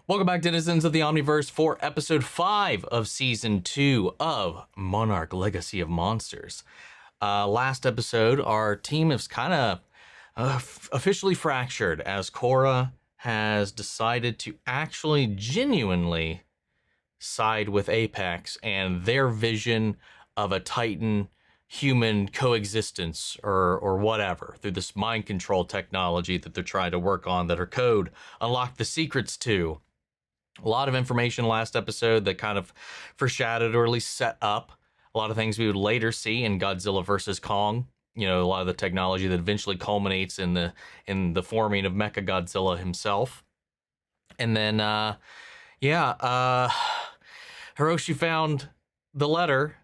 Welcome back, denizens of the Omniverse, for episode 5 of season 2 of Monarch Legacy of Monsters. Last episode, our team is kind of officially fractured as Korra has decided to actually genuinely side with Apex and their vision of a Titan human coexistence or whatever through this mind control technology that they're trying to work on, that her code unlocked the secrets to. A lot of information last episode that kind of foreshadowed or at least set up a lot of things we would later see in Godzilla versus Kong. You know, a lot of the technology that eventually culminates in the forming of Mecha Godzilla himself. And then, Hiroshi found the letter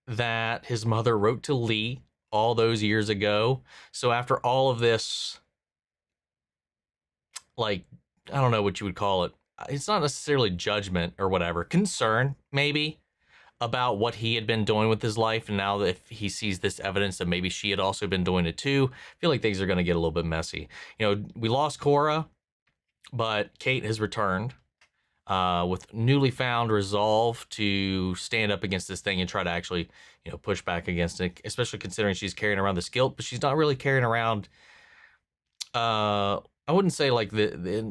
that his mother wrote to Lee all those years ago. So after all of this, like, I don't know what you would call it. It's not necessarily judgment or whatever, concern maybe about what he had been doing with his life. And now that if he sees this evidence that maybe she had also been doing it too, I feel like things are going to get a little bit messy. You know, we lost Korra, but Kate has returned with newly found resolve to stand up against this thing and try to actually, you know, push back against it, especially considering she's carrying around this guilt, but she's not really carrying around, I wouldn't say like the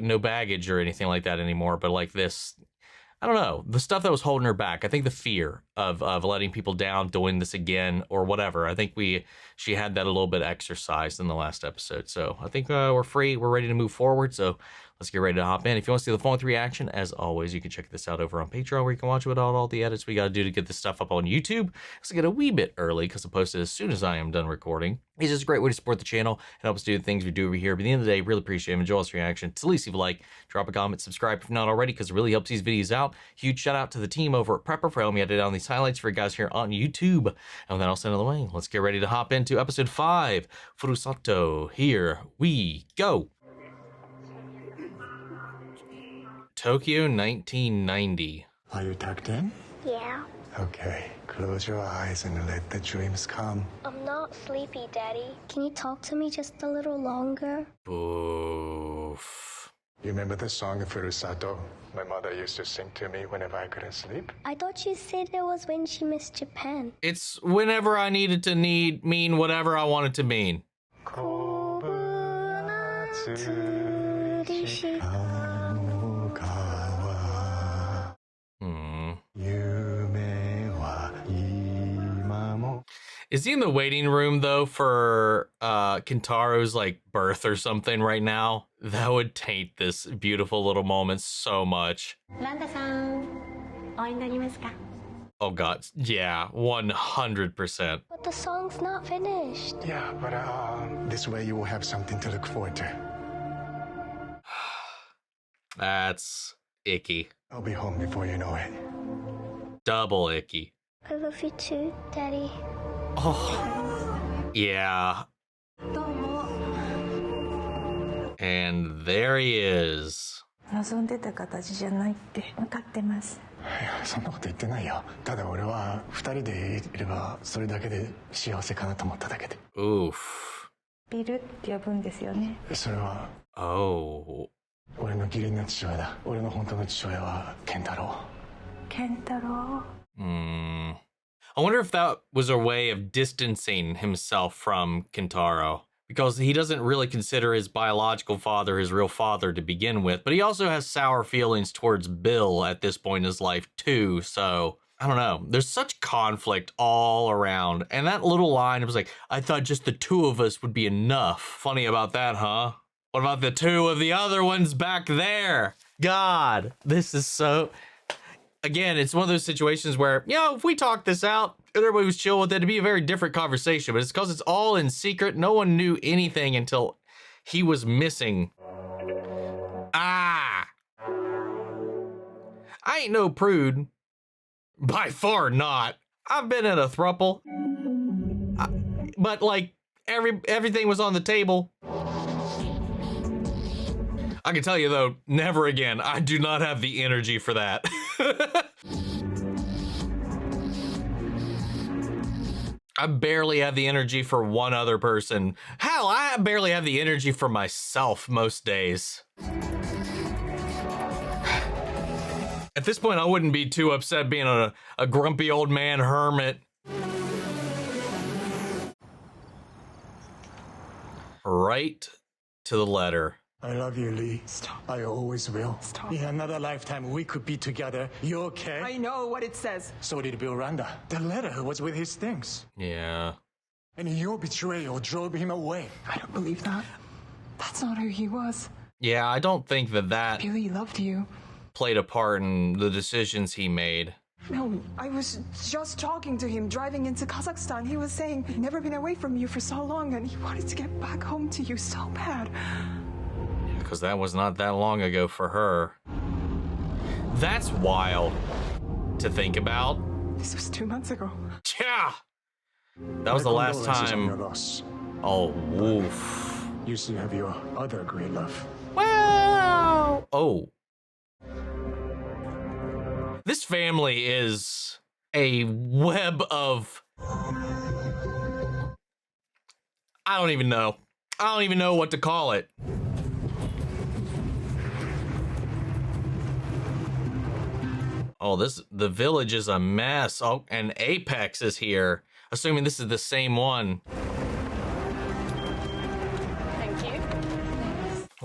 no baggage or anything like that anymore, but like this, I don't know, the stuff that was holding her back. I think the fear of letting people down, doing this again or whatever. I think she had that a little bit exercised in the last episode. So I think we're free. We're ready to move forward. So let's get ready to hop in. If you want to see the full reaction, as always, you can check this out over on Patreon, where you can watch it without all the edits we got to do to get this stuff up on YouTube. So get a wee bit early because I post it as soon as I am done recording. It's just a great way to support the channel and help us do the things we do over here. But at the end of the day, really appreciate it. Enjoy this reaction. To at least leave a like, drop a comment, subscribe if not already, because it really helps these videos out. Huge shout out to the team over at Prepper for helping me edit down these highlights for you guys here on YouTube. And with that all said out of the way, let's get ready to hop into episode 5, Furusato. Here we go. Tokyo 1990. Are you tucked in? Yeah. Okay, close your eyes and let the dreams come. I'm not sleepy, Daddy. Can you talk to me just a little longer? Oof. You remember the song Furusato my mother used to sing to me whenever I couldn't sleep? I thought you said it was when she missed Japan. It's whenever I needed to mean whatever I wanted to mean. Is he in the waiting room though for Kintaro's like birth or something right now? That would taint this beautiful little moment so much. Oh god, yeah, 100%. But the song's not finished. Yeah, but this way you will have something to look forward to. That's icky. I'll be home before you know it. Double icky. I love you too, Daddy. Oh, yeah. And there he is. 望んでた形じゃないって分かってます。いや、そんなこと言ってないよ。ただ俺は二人でいればそれだけで幸せかなと思っただけで。Oof. ビルって呼ぶんですよね。それは。Oh. 俺の義理の父親だ。俺の本当の父親は健太郎。健太郎。I wonder if that was a way of distancing himself from Kentaro, because he doesn't really consider his biological father his real father to begin with, but he also has sour feelings towards Bill at this point in his life too. So I don't know. There's such conflict all around. And that little line, it was like, I thought just the two of us would be enough. Funny about that, huh? What about the two of the other ones back there? God, this is so... Again, it's one of those situations where, you know, if we talked this out and everybody was chill with it, it'd be a very different conversation. But it's because it's all in secret. No one knew anything until he was missing. Ah! I ain't no prude. By far not. I've been in a throuple. But, like, everything was on the table. I can tell you, though, never again. I do not have the energy for that. I barely have the energy for one other person. Hell, I barely have the energy for myself most days. At this point, I wouldn't be too upset being a grumpy old man hermit. Right to the letter. I love you, Lee. Stop. I always will. Stop. In another lifetime, we could be together. You okay? I know what it says. So did Bill Randa. The letter was with his things. Yeah. And your betrayal drove him away. I don't believe that. That's not who he was. Yeah, I don't think that Billy loved you. played a part in the decisions he made. No, I was just talking to him driving into Kazakhstan. He was saying he'd never been away from you for so long and he wanted to get back home to you so bad. Because that was not that long ago for her. That's wild to think about. This was 2 months ago. Yeah. That was the last Condolences on your time. loss. Oh, woof. You still have your other great love. Wow. Oh. This family is a web of... I don't even know. I don't even know what to call it. Oh, the village is a mess. Oh, and Apex is here. Assuming this is the same one. Thank you.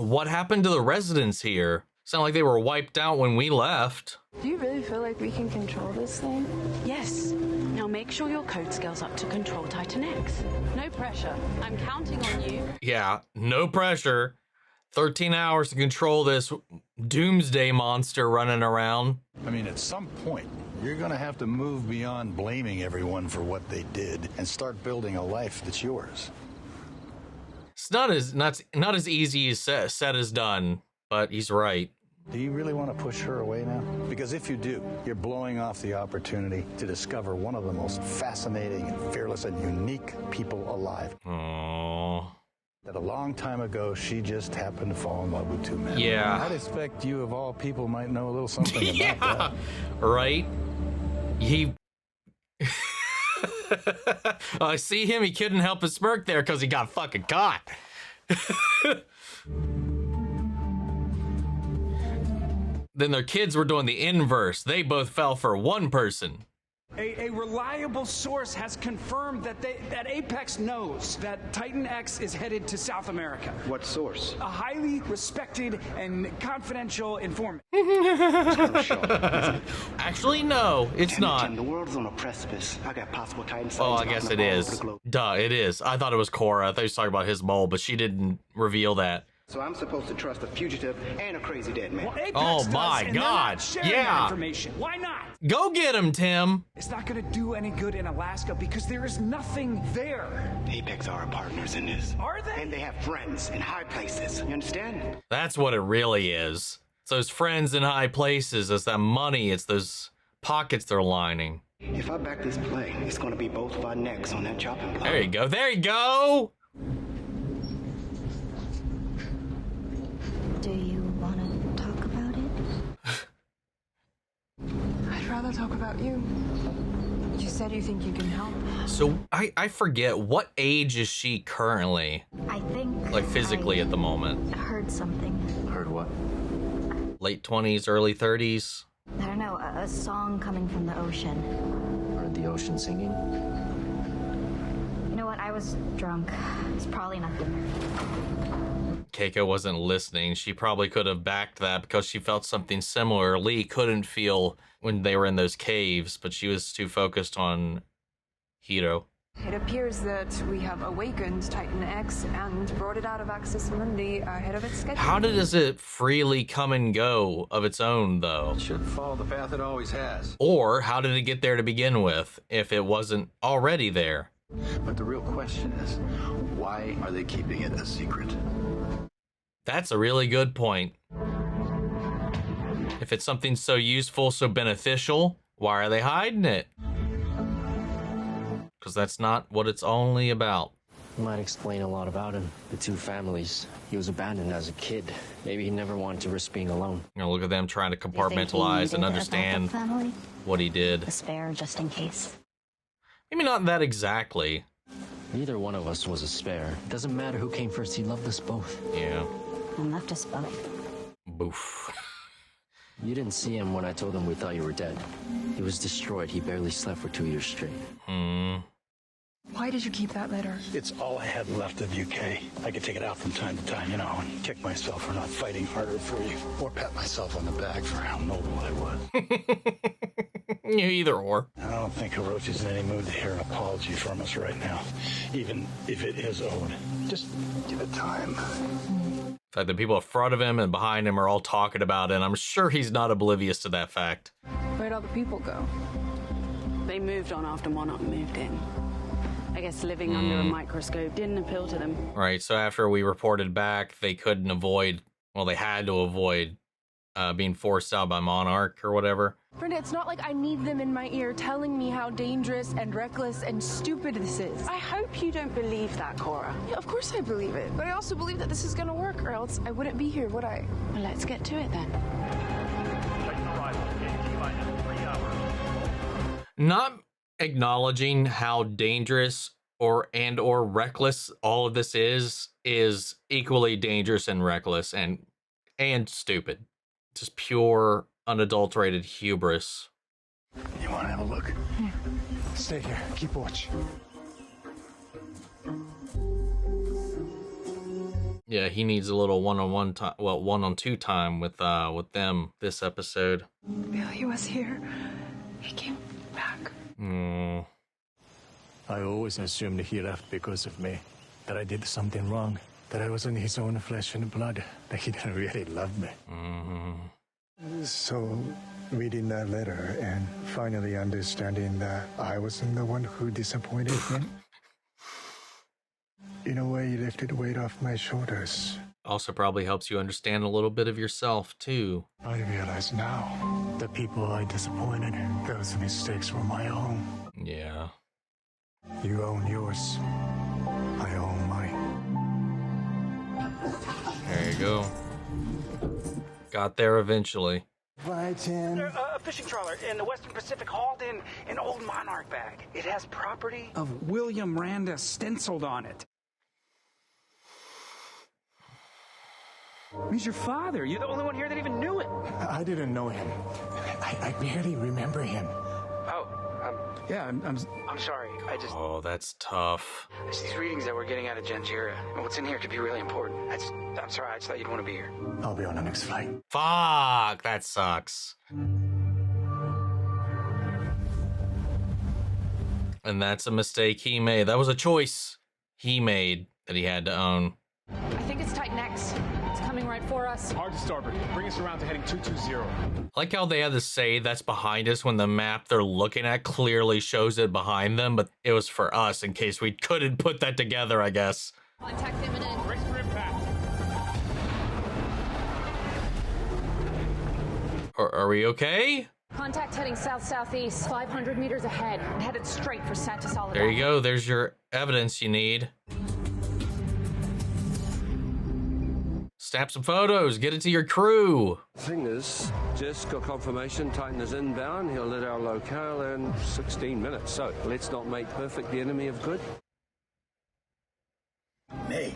What happened to the residents here? Sound like they were wiped out when we left. Do you really feel like we can control this thing? Yes. Now make sure your code scales up to control Titan X. No pressure. I'm counting on you. Yeah, no pressure. 13 hours to control this doomsday monster running around. I mean, at some point, you're going to have to move beyond blaming everyone for what they did and start building a life that's yours. It's not as easy as said as done, but he's right. Do you really want to push her away now? Because if you do, you're blowing off the opportunity to discover one of the most fascinating and fearless and unique people alive. Aww. That a long time ago, she just happened to fall in love with two men. Yeah. I'd expect you, of all people, might know a little something about Yeah, that. right? He... I see him, he couldn't help but smirk there because he got fucking caught. Then their kids were doing the inverse. They both fell for one person. A reliable source has confirmed that Apex knows that Titan X is headed to South America. What source? A highly respected and confidential informant. Actually, no, it's not. The world's on a precipice. I got possible Titan signs. Oh, I guess it is. Duh, it is. I thought it was Cora. I thought he was talking about his mole, but she didn't reveal that. So I'm supposed to trust a fugitive and a crazy dead man. Well, Apex Oh does, my and they're God, not sharing yeah. that information. Why not? Go get him, Tim. It's not going to do any good in Alaska because there is nothing there. Apex are our partners in this. Are they? And they have friends in high places. You understand? That's what it really is. It's those friends in high places. It's that money. It's those pockets they're lining. If I back this play, it's going to be both of our necks on that chopping block. There you go. There you go. Do you want to talk about it? I'd rather talk about you. You said you think you can help. So I forget, what age is she currently? I think. Like physically I at the moment? heard something. Heard what? Late 20s, early 30s? I don't know, a song coming from the ocean. Heard the ocean singing? You know what? I was drunk. It's probably nothing. Keiko wasn't listening. She probably could have backed that because she felt something similar. Lee couldn't feel when they were in those caves, but she was too focused on Hiro. It appears that we have awakened Titan X and brought it out of Axis Mundi ahead of its schedule. How does it freely come and go of its own, though? Should follow the path it always has. Or how did it get there to begin with, if it wasn't already there? But the real question is, why are they keeping it a secret? That's a really good point. If it's something so useful, so beneficial, why are they hiding it? Because that's not what it's only about. Might explain a lot about him. The two families. He was abandoned as a kid. Maybe he never wanted to risk being alone. You know, look at them trying to compartmentalize and understand Family? what he did. A spare just in case. Maybe not that exactly. Neither one of us was a spare. Doesn't matter who came first, he loved us both. Yeah. And left us both. Boof. You didn't see him when I told him we thought you were dead. He was destroyed. He barely slept for 2 years straight. Why did you keep that letter? It's all I had left of you, Kay. I could take it out from time to time, you know, and kick myself for not fighting harder for you, or pat myself on the back for how noble I was. Either or. I don't think Hiroshi's in any mood to hear an apology from us right now, even if it is owed. Just give it time. In fact, the people in front of him and behind him are all talking about it, and I'm sure he's not oblivious to that fact. Where'd all the people go? They moved on after Monarch moved in. I guess living under a microscope didn't appeal to them. Right, so after we reported back, they couldn't avoid, well, they had to avoid being forced out by Monarch or whatever. Brenda, it's not like I need them in my ear telling me how dangerous and reckless and stupid this is. I hope you don't believe that, Cora. Yeah, of course I believe it. But I also believe that this is gonna work, or else I wouldn't be here, would I? Well, let's get to it then. Not acknowledging how dangerous or reckless all of this is equally dangerous and reckless and stupid. Just pure, unadulterated hubris. You want to have a look? Stay here. Keep watch. Yeah, he needs a little one-on-one time, well, one-on-two time with them this episode. Billy was here. He came back. I always assumed he left because of me, that I did something wrong, that I was in his own flesh and blood, that he didn't really love me. So, reading that letter and finally understanding that I wasn't the one who disappointed him, in a way, lifted weight off my shoulders. Also probably helps you understand a little bit of yourself, too. I realize now, the people I disappointed, those mistakes were my own. Yeah. You own yours. I own mine. There you go. Got there eventually. Right in. A fishing trawler in the Western Pacific hauled in an old Monarch bag. It has property of William Randa stenciled on it. He's your father. You're the only one here that even knew it. I didn't know him. I barely remember him. Oh, yeah, I'm sorry. Oh, that's tough. It's these readings that we're getting out of Janjira. And what's in here could be really important. I'm sorry. I just thought you'd want to be here. I'll be on the next flight. Fuck, that sucks. And that's a mistake he made. That was a choice he made that he had to own. I think it's Titan X. It's coming right for us. Hard to starboard. Bring us around to heading 220. I like how they had to say that's behind us when the map they're looking at clearly shows it behind them, but it was for us in case we couldn't put that together, I guess. Contact imminent. Brace for impact. Are we okay? Contact heading south-southeast, 500 meters ahead, and headed straight for Santa Soledad. There you go. There's your evidence you need. Snap some photos. Get it to your crew. Thing is, just got confirmation Titan is inbound. He'll hit our locale in 16 minutes. So let's not make perfect the enemy of good. May.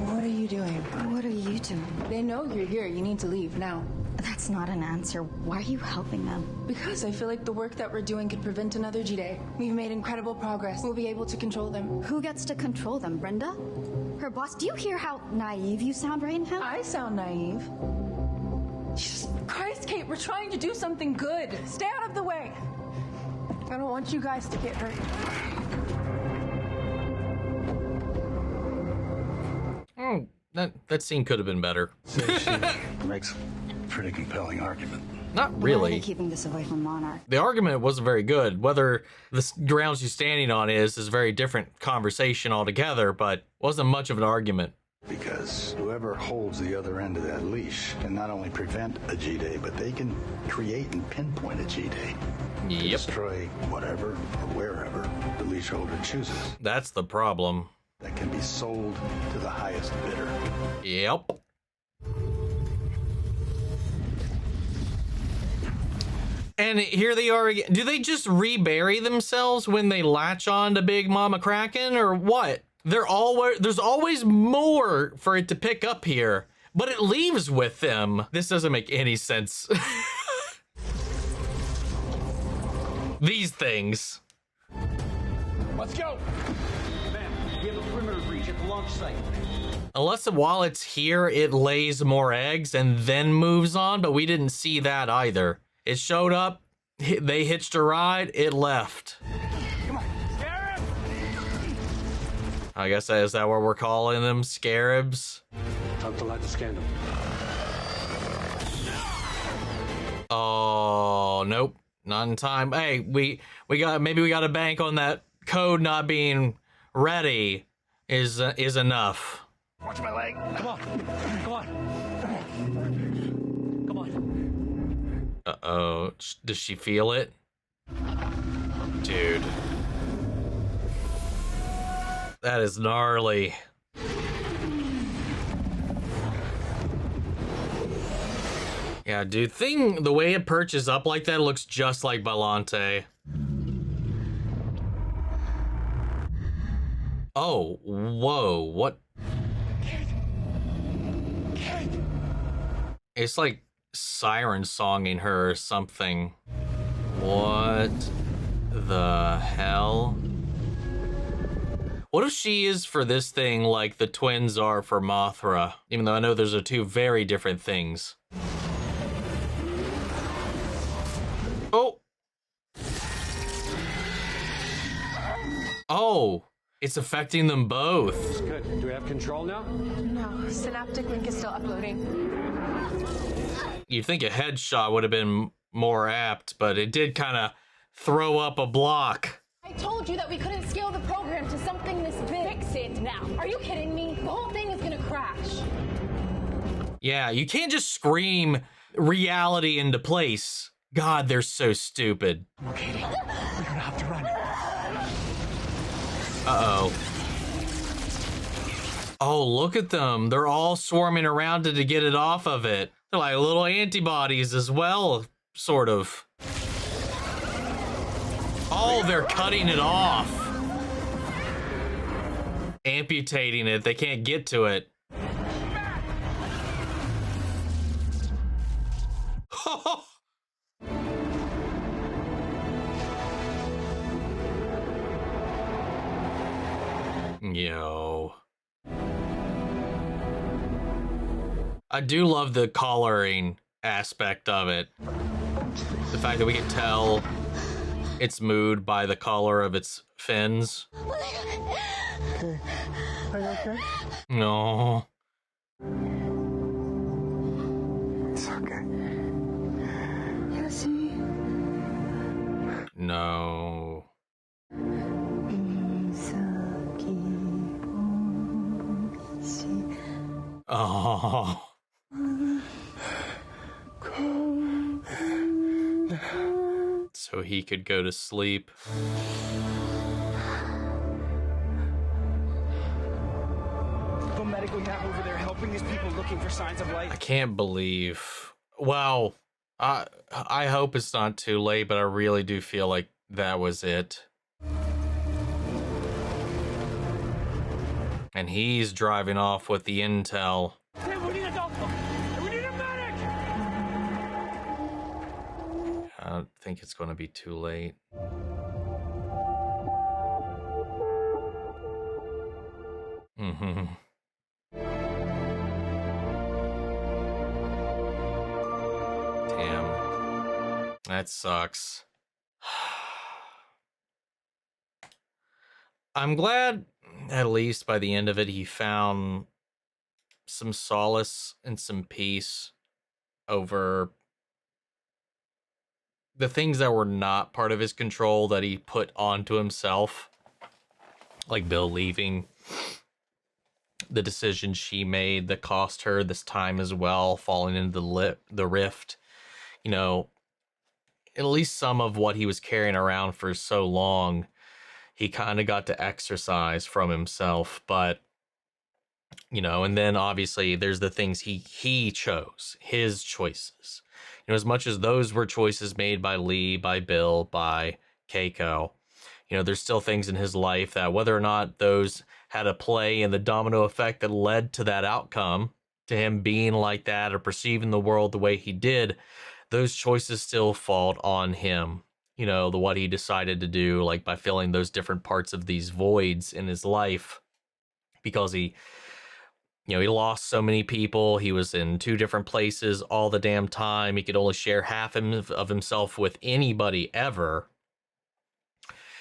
What are you doing? What are you doing? They know you're here. You need to leave now. That's not an answer. Why are you helping them? Because I feel like the work that we're doing could prevent another G-Day. We've made incredible progress. We'll be able to control them. Who gets to control them? Brenda? Her boss? Do you hear how naive you sound right now? I sound naive. Jesus Christ, Kate, we're trying to do something good. Stay out of the way. I don't want you guys to get hurt. Oh, that scene could have been better. Makes a pretty compelling argument. Not Why are really. they keeping this away from Monarch? The argument wasn't very good. Whether the ground she's standing on is a very different conversation altogether, but wasn't much of an argument. Because whoever holds the other end of that leash can not only prevent a G-Day, but they can create and pinpoint a G-Day. To destroy whatever or wherever the leash holder chooses. That's the problem. That can be sold to the highest bidder. Yep. And here they are again. Do they just rebury themselves when they latch on to Big Mama Kraken or what? There's always more for it to pick up here. but it leaves with them. This doesn't make any sense. These things. Let's go! Ma'am, we have a perimeter breach at the launch site. Unless while it's here, it lays more eggs and then moves on, but we didn't see that either. It showed up, they hitched a ride, it left. Come on, Scarab! I guess is that what we're calling them? Scarabs? Time to light the scandal. Oh, nope. Not in time. Hey, maybe we got to bank on that code not being ready is enough. Watch my leg. Come on. Come on. Come on. Uh-oh. Does she feel it? Dude. That is gnarly. Yeah, dude, the way it perches up like that looks just like Ballante. Oh, whoa, what? It's like siren songing her or something. What the hell? What if she is for this thing like the twins are for Mothra? Even though I know those are two very different things. Oh! Oh! It's affecting them both. Good. Do we have control now? No, synaptic link is still uploading. You'd think a headshot would have been more apt, but it did kind of throw up a block. I told you that we couldn't scale the program to something this big. Fix it now. Are you kidding me? The whole thing is gonna crash. Yeah, you can't just scream reality into place. God, they're so stupid. Okay, we're gonna have to run. Uh-oh. Oh, look at them. They're all swarming around it to get it off of it. They're like little antibodies as well, sort of. Oh, they're cutting it off. Amputating it. They can't get to it. Yo. I do love the collaring aspect of it. The fact that we can tell its mood by the color of its fins. Okay. Are you okay? No. It's okay. You see? No. Oh. So he could go to sleep. Go medical nav over there helping these people looking for signs of life. I can't believe. Well, I hope it's not too late, but I really do feel like that was it. And he's driving off with the intel. Hey, we need a doctor! We need a medic! I don't think it's going to be too late. Mm-hmm. Damn. That sucks. I'm glad, at least by the end of it, he found some solace and some peace over the things that were not part of his control that he put onto himself. Like Bill leaving, the decision she made that cost her this time as well, falling into the rift. You know, at least some of what he was carrying around for so long, he kind of got to exercise from himself. But, you know, and then obviously there's the things he chose, his choices. You know, as much as those were choices made by Lee, by Bill, by Keiko, you know, there's still things in his life that whether or not those had a play in the domino effect that led to that outcome, to him being like that or perceiving the world the way he did, those choices still fall on him. You know, the what he decided to do, like by filling those different parts of these voids in his life, because he, you know, he lost so many people. He was in 2 different places all the damn time. He could only share half of himself with anybody ever.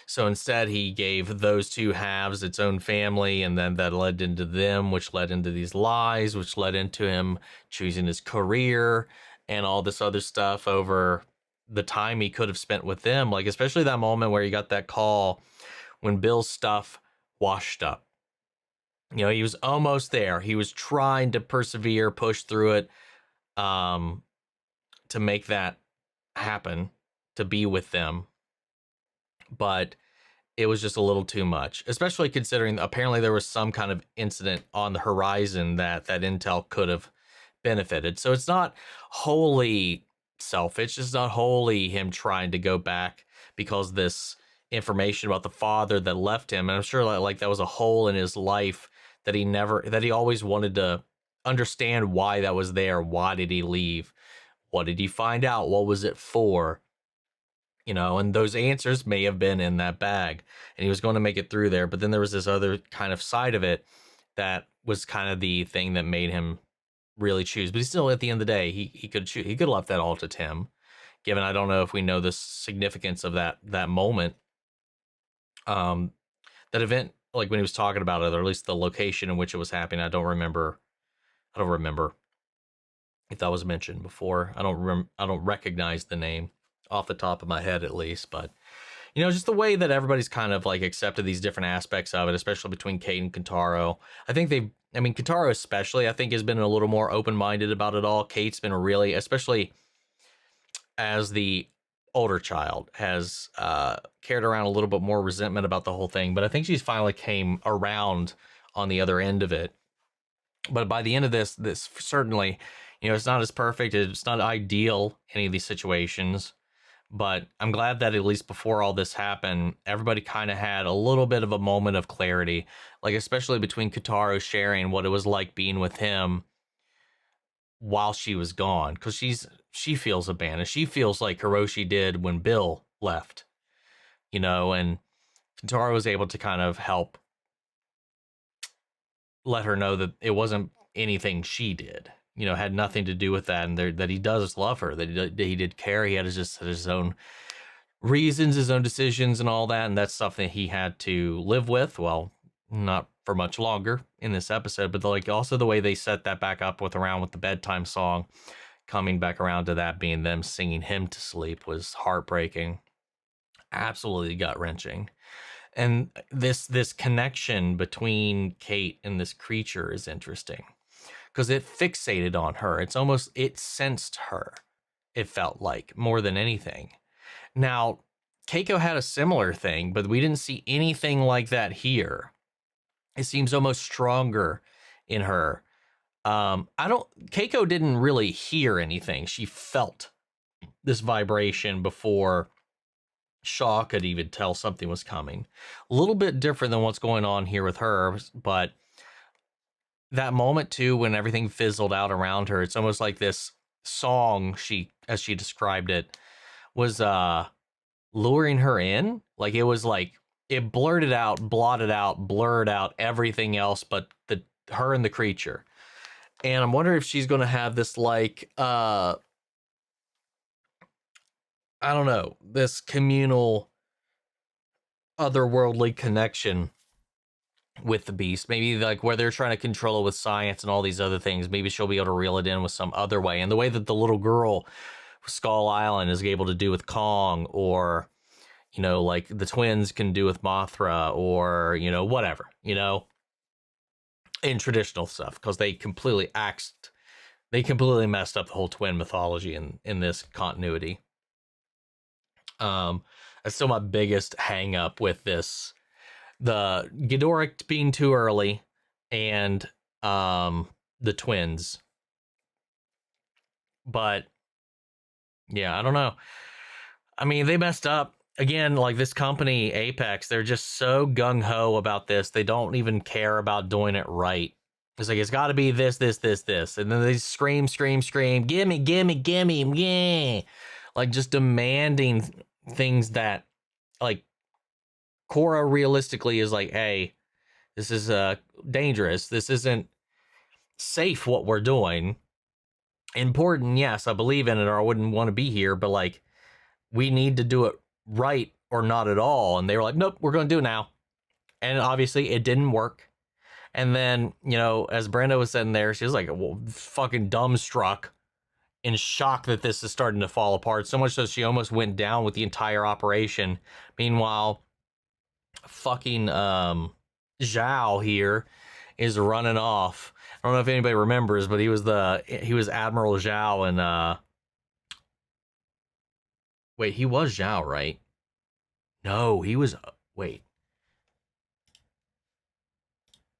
So instead, he gave those 2 halves its own family, and then that led into them, which led into these lies, which led into him choosing his career and all this other stuff over the time he could have spent with them. Like, especially that moment where he got that call when Bill's stuff washed up. You know, he was almost there. He was trying to persevere, push through it, to make that happen, to be with them. But it was just a little too much, especially considering apparently there was some kind of incident on the horizon that intel could have benefited. So it's not wholly selfish. It's not wholly him trying to go back because this information about the father that left him. And I'm sure like that was a hole in his life that he always wanted to understand why that was there. Why did he leave? What did he find out? What was it for? You know, and those answers may have been in that bag, and he was going to make it through there. But then there was this other kind of side of it that was kind of the thing that made him really choose. But he still, at the end of the day, he could choose. He could have left that all to Tim, given I don't know if we know the significance of that moment. That event, like when he was talking about it, or at least the location in which it was happening, I don't remember if that was mentioned before. I don't recognize the name off the top of my head, at least. But you know, just the way that everybody's kind of like accepted these different aspects of it, especially between Kate and Kentaro. I think Kentaro especially, I think, has been a little more open-minded about it all. Kate's been really, especially as the older child, has carried around a little bit more resentment about the whole thing. But I think she's finally came around on the other end of it. But by the end of this certainly, you know, it's not as perfect. It's not ideal, any of these situations. But I'm glad that at least before all this happened, everybody kind of had a little bit of a moment of clarity, like especially between Kentaro sharing what it was like being with him while she was gone, because she feels abandoned. She feels like Hiroshi did when Bill left, you know, and Kentaro was able to kind of help let her know that it wasn't anything she did. You know, had nothing to do with that, and that he does love her, that he did care. He had his own reasons, his own decisions, and all that, and that's something he had to live with. Well, not for much longer in this episode, but like also the way they set that back up with the bedtime song, coming back around to that being them singing him to sleep was heartbreaking, absolutely gut-wrenching. And this connection between Kate and this creature is interesting, because it fixated on her. It sensed her, it felt like, more than anything. Now, Keiko had a similar thing, but we didn't see anything like that here. It seems almost stronger in her. Keiko didn't really hear anything. She felt this vibration before Shaw could even tell something was coming. A little bit different than what's going on here with her, but that moment too, when everything fizzled out around her, it's almost like this song, as she described it, was luring her in. Like it was like it blurted out, blotted out, blurred out everything else but her and the creature. And I'm wondering if she's going to have this like I don't know, this communal otherworldly connection with the beast, maybe like where they're trying to control it with science and all these other things. Maybe she'll be able to reel it in with some other way, and the way that the little girl with Skull Island is able to do with Kong, or you know, like the twins can do with Mothra, or you know, whatever, you know, in traditional stuff, because they completely messed up the whole twin mythology in this continuity. That's still my biggest hang up with this. The Ghidorah being too early, and the twins. But yeah, I don't know. I mean, they messed up again. Like this company, Apex, they're just so gung-ho about this. They don't even care about doing it right. It's like, it's got to be this, this, this, this. And then they scream, gimme, gimme, gimme, yeah. Like, just demanding things that, like, Korra realistically is like, hey, this is dangerous. This isn't safe what we're doing. Important, yes, I believe in it, or I wouldn't want to be here, but, like, we need to do it right or not at all. And they were like, nope, we're going to do it now. And obviously it didn't work. And then, you know, as Brenda was sitting there, she was like, well, fucking dumbstruck, in shock that this is starting to fall apart. So much so she almost went down with the entire operation. Meanwhile, fucking Zhao here is running off. I don't know if anybody remembers, but he was Admiral Zhao and wait, he was Zhao, right? No, he was wait.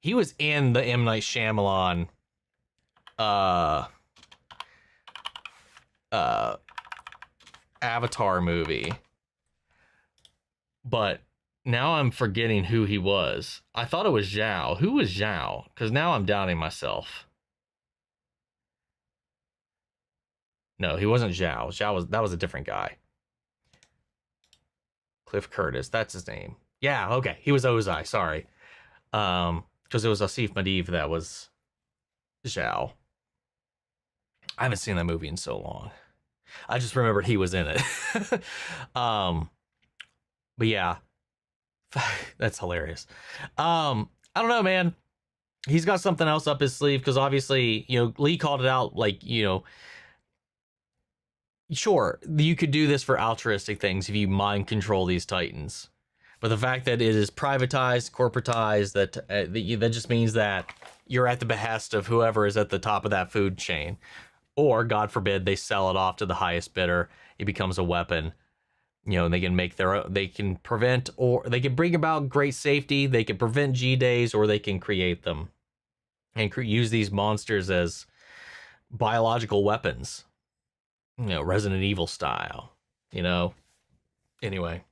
He was in the M. Night Shyamalan Avatar movie. But now I'm forgetting who he was. I thought it was Zhao. Who was Zhao? Because now I'm doubting myself. No, he wasn't Zhao. That was a different guy. Cliff Curtis, that's his name. Yeah, okay. He was Ozai, sorry. Because it was Asif Madiv that was Zhao. I haven't seen that movie in so long. I just remembered he was in it. But yeah. That's hilarious. I don't know, man. He's got something else up his sleeve, because obviously, you know, Lee called it out, like, you know, sure, you could do this for altruistic things if you mind control these Titans. But the fact that it is privatized, corporatized, that just means that you're at the behest of whoever is at the top of that food chain. Or, God forbid, they sell it off to the highest bidder. It becomes a weapon. You know, they can make their own, they can prevent, or they can bring about great safety. They can prevent G-Days, or they can create them. And use these monsters as biological weapons. You know, Resident Evil style. You know? Anyway.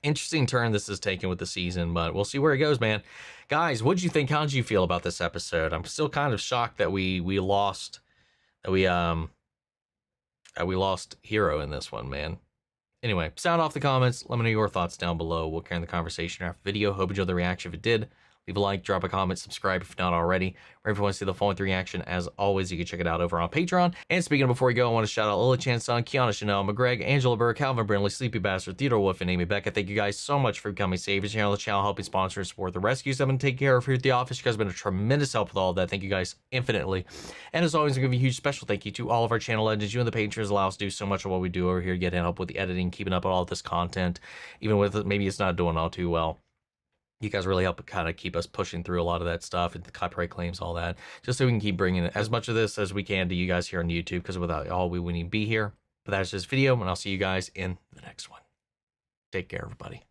Interesting turn this is taken with the season, but we'll see where it goes, man. Guys, what'd you think? How'd you feel about this episode? I'm still kind of shocked that we lost Hero in this one, man. Anyway, sound off the comments. Let me know your thoughts down below. We'll carry on the conversation after the video. Hope you enjoyed the reaction. If it did, leave a like, drop a comment, subscribe if not already. Or if you want to see the full length reaction, as always, you can check it out over on Patreon. And speaking of before we go, I want to shout out Lila Chanson, Kiana Chanel, McGreg, Angela Burr, Calvin Brindley, Sleepy Bastard, Theodore Wolf, and Amy Becca. Thank you guys so much for becoming saviors here on the channel, helping sponsor and support the rescues I've been taking care of here at the office. You guys have been a tremendous help with all of that. Thank you guys infinitely. And as always, I'm going to give you a huge special thank you to all of our channel legends. You and the patrons allow us to do so much of what we do over here, getting help with the editing, keeping up with all of this content, even with maybe it's not doing all too well. You guys really help kind of keep us pushing through a lot of that stuff and the copyright claims, all that, just so we can keep bringing as much of this as we can to you guys here on YouTube, because without y'all, we wouldn't be here. But that's this video, and I'll see you guys in the next one. Take care, everybody.